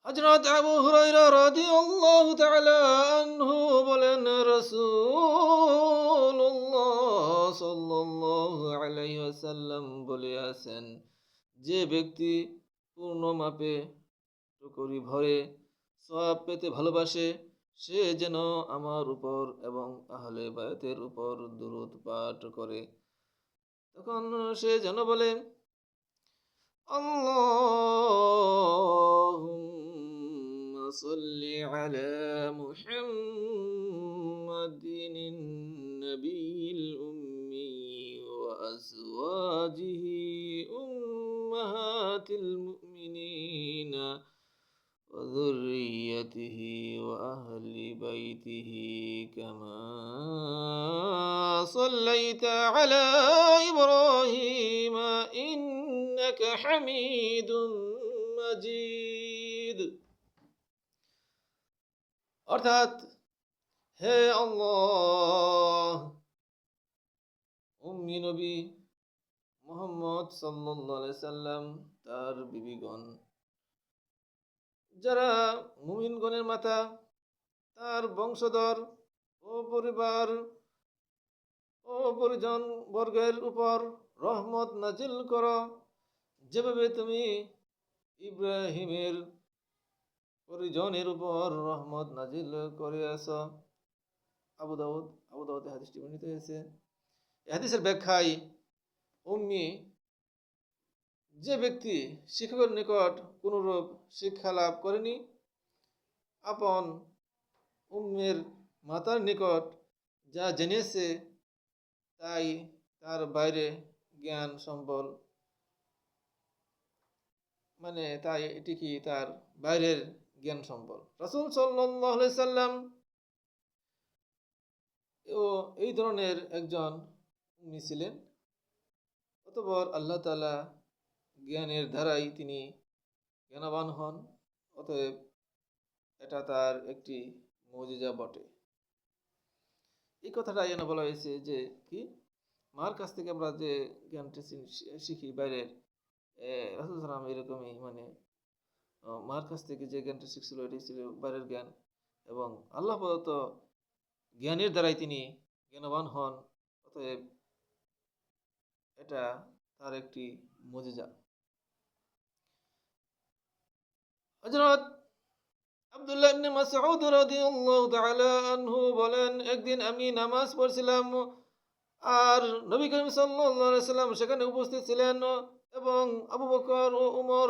হযরত আবু হুরায়রা রাদিয়াল্লাহু তাআলা আনহু বলেন, রাসূলুল্লাহ সাল্লাল্লাহু আলাইহি ওয়াসাল্লাম বলিয়াছেন, যে ব্যক্তি পূর্ণ মাপে টুকরি ভরে সওয়াব পেতে ভালোবাসে, সে যেন আমার উপর এবং আহলে বায়তের উপর দুরূদ পাঠ করে। তখন সে যেন বলে, আল্লাহুম্মা সাল্লি আলা মুহাম্মাদিন নবিয়্যিল উম্মি ওয়া আজওয়াজিহি উম্মাহাতিল মুমিনিনা ওয়া যুররিয়্যাতিহি ওয়া আহলি বাইতিহি কামা সাল্লাইতা আলা ইব্রাহিম ইন্নাকা হামিদুম মাজিদ। অর্থাৎ, হে আল্লাহ, উম্মি নবী মুহাম্মদ সাল্লাল্লাহু আলাইহি সাল্লাম, তার বিবিগণ, যারা মুমিনগণের মাতা, তার বংশধর ও পরিবার ও পরিজন বর্গের উপর রহমত নাজিল করো, যেভাবে তুমি ইব্রাহিমের পরিজনের উপর রহমত নাজিল করিয়াছ। আবু দাউদে হাদিসটি বর্ণিত হয়েছে। এই হাদিসের ব্যাখ্যায়, উম্মি, যে ব্যক্তি শিক্ষকের নিকট কোনরূপ শিক্ষা লাভ করেনি, আপন উম্মের মাতার নিকট যা জেনেছে তাই তার বাইরে জ্ঞান সম্বল, মানে তাই এটি কি তার বাইরের জ্ঞান সম্বল। রাসূল সাল্লাল্লাহু আলাইহি সাল্লাম ও এই ধরনের একজন উম্মি ছিলেন। অতঃপর আল্লাহ তাআলা জ্ঞানের ধারাই তিনি জ্ঞানবান হন। অতএব এটা তার একটি মুজিজা বটে। এই কথাটা যেন বলা হয়েছে যে কি, মার কাছ থেকে আমরা যে জ্ঞানটি শিখি বাইরের, রাসূল সাল্লাম এরকমই, মানে মার কাছ থেকে যে জ্ঞানটা শিখছিল এটি ছিল বাইরের জ্ঞান, এবং আল্লাহ প্রদত্ত জ্ঞানের দ্বারাই তিনি জ্ঞানবান হন। অতএব এটা তার একটি মুজিজা। হযরত আব্দুল্লাহ ইবনে মাসউদ রাদিয়াল্লাহু তাআলা আনহু বলেন, একদিন আমি নামাজ পড়ছিলাম আর নবী করিম সাল্লাল্লাহু আলাইহি ওয়াসাল্লাম সেখানে উপস্থিত ছিলেন, এবং আবু বকর ও উমর